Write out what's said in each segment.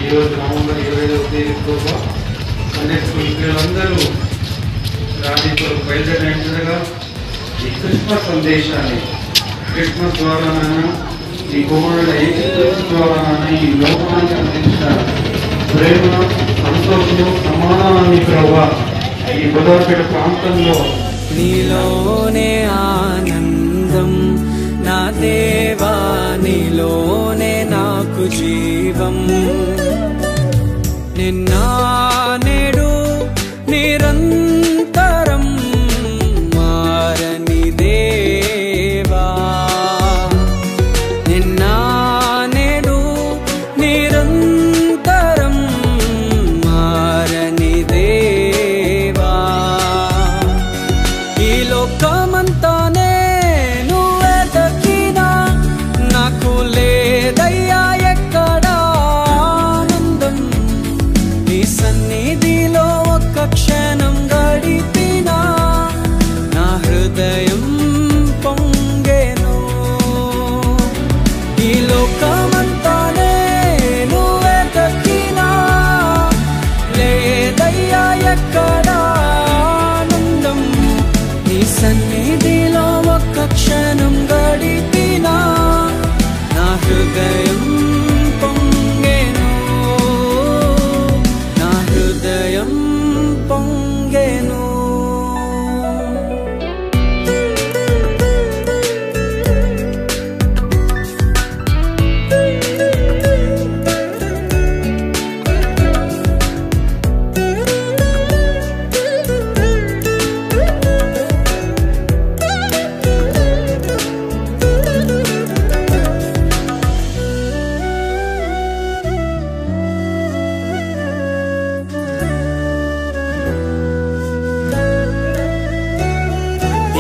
ఈరోజు నవంబర్ 25వ తేదీతో Sunday school పిల్లలందరూ రాజీపురం బయలుదేరినట్లుగా ఈ క్రిస్మస్ సందేశాన్ని క్రిస్మస్ ద్వారానైనా ఈ కుమారుడు యేసుక్రీస్తు ద్వారానైనా ఈ లోకానికి అందించిన ప్రేమ, సంతోషము, సమాధానాన్ని ప్రభువా ఈ బుధవారపేట ప్రాంతంలో నీలోనే ఆనందం నా దేవా, నీలోనే నాకు జీవం. నిన్న నేడు నిరంతరం మారని దేవా, నిన్న నేడు నిరంతరం మారని దేవా. ఈ లోకమంతానే నువ్వే దక్కినా నాకు లేదయ్యా ఎక్కడ ఆనందం. నీ సన్నిధిలో ఒక్క క్షణం గడిపినా నా హృదయం పొంగెను. ఈ లోకమంతానే నువ్వే దక్కినా లేదయ్యా ఎక్కడ ఆనందం. నీ సన్నిధిలో ఒక్క క్షణం గడిపినా నా హృదయం పొంగెను, నా హృదయం పొంగెను.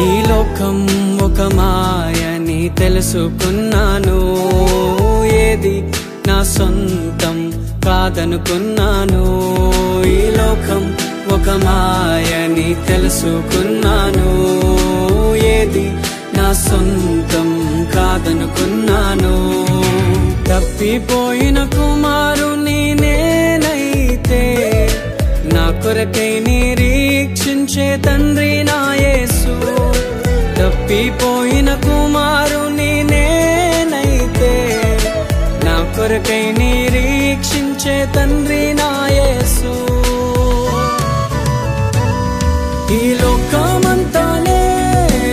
ఈ లోకం ఒక మాయని తెలుసుకున్నాను, ఏది నా సొంతం కాదనుకున్నాను. ఈ లోకం ఒక మాయని తెలుసుకున్నాను, ఏది నా సొంతం కాదనుకున్నాను. తప్పిపోయిన కుమారుని నేనైతే నా కొరకై నిరీక్షించే తండ్రి నా యేసు. తప్పిపోయిన కుమారుని నేనైతే నా కొరకై నిరీక్షించే తండ్రి నా యేసు. ఈ లోకమంతానే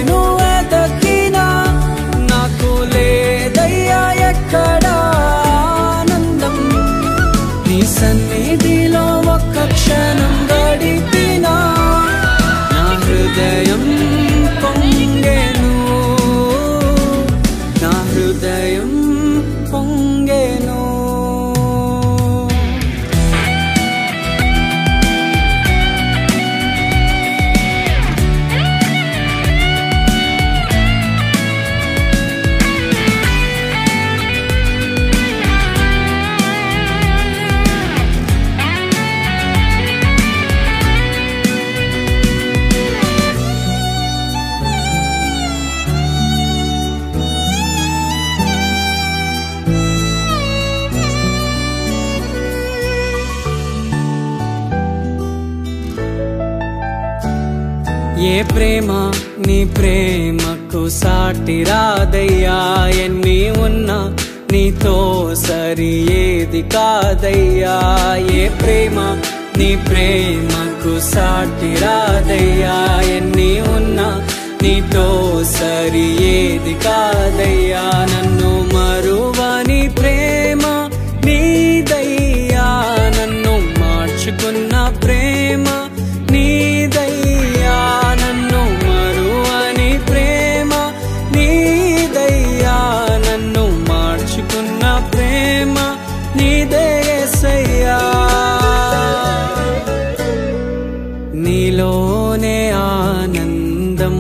నువ్వే దక్కినా నాకు లేదయ్యా ఎక్కడ ఆనందం. నీ సన్నిధిలో ఒక్క క్షణం గడిపినా నా హృదయం పొంగెను, నా హృదయం పొంగెను. ఏ ప్రేమ నీ ప్రేమకు సాటి రాదయ్యా, ఎన్ని ఉన్నా నీతో సరి ఏది కాదయ్యా. ఏ ప్రేమ నీ ప్రేమకు సాటి రాదయ్యా, ఎన్ని ఉన్నా నీతో సరి ఏది కాదయ్యా. నన్ను మరువని ప్రేమ నీదయ్యా, నన్ను మార్చుకున్న ప్రేమ నీదయ్యా. నన్ను మరువని ప్రేమ నీదయ్యా, నన్ను మార్చుకున్న ప్రేమ నీదే యేసయ్యా. నీలోనే ఆనందం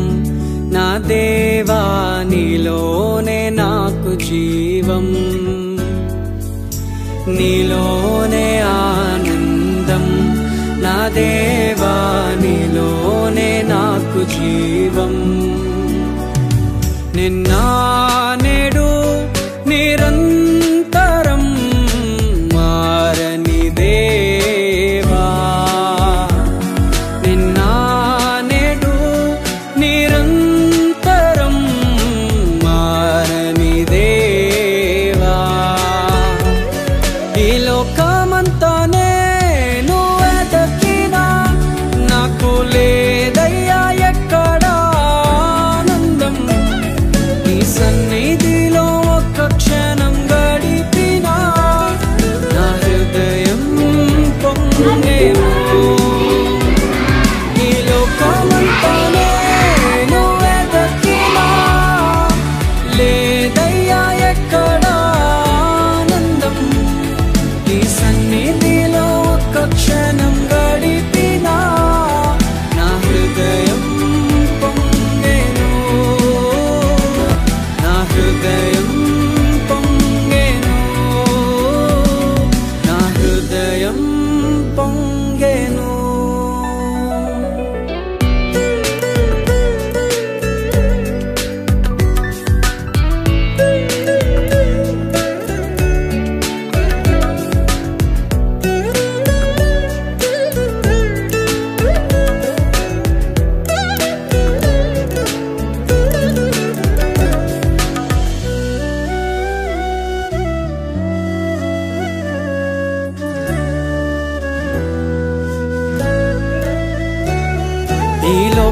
నా దేవా, నీలోనే నాకు జీవం. నీలోనే ఆనందం నా దేవా, నీలోనే నాకు జీవం. నిన్న నేడు నిరంతరం మారని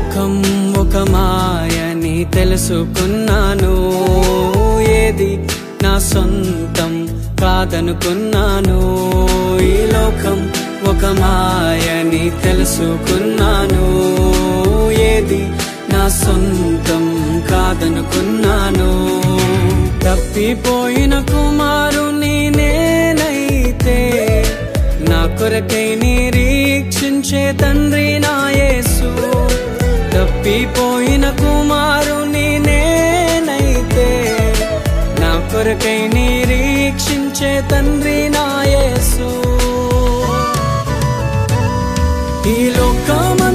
లోకం ఒక మాయని తెలుసుకున్నాను, ఏది నా సొంతం కాదనుకున్నాను. ఈ లోకం ఒక మాయని తెలుసుకున్నాను, ఏది నా సొంతం కాదనుకున్నాను. తప్పిపోయిన కుమారుని నేనైతే నా కొరకై నిరీక్షించే తండ్రి నా యేసు. తప్పిపోయిన కుమారుని నేనైతే నా కొరకై నిరీక్షించే తండ్రి నా యేసు. ఈ లోకం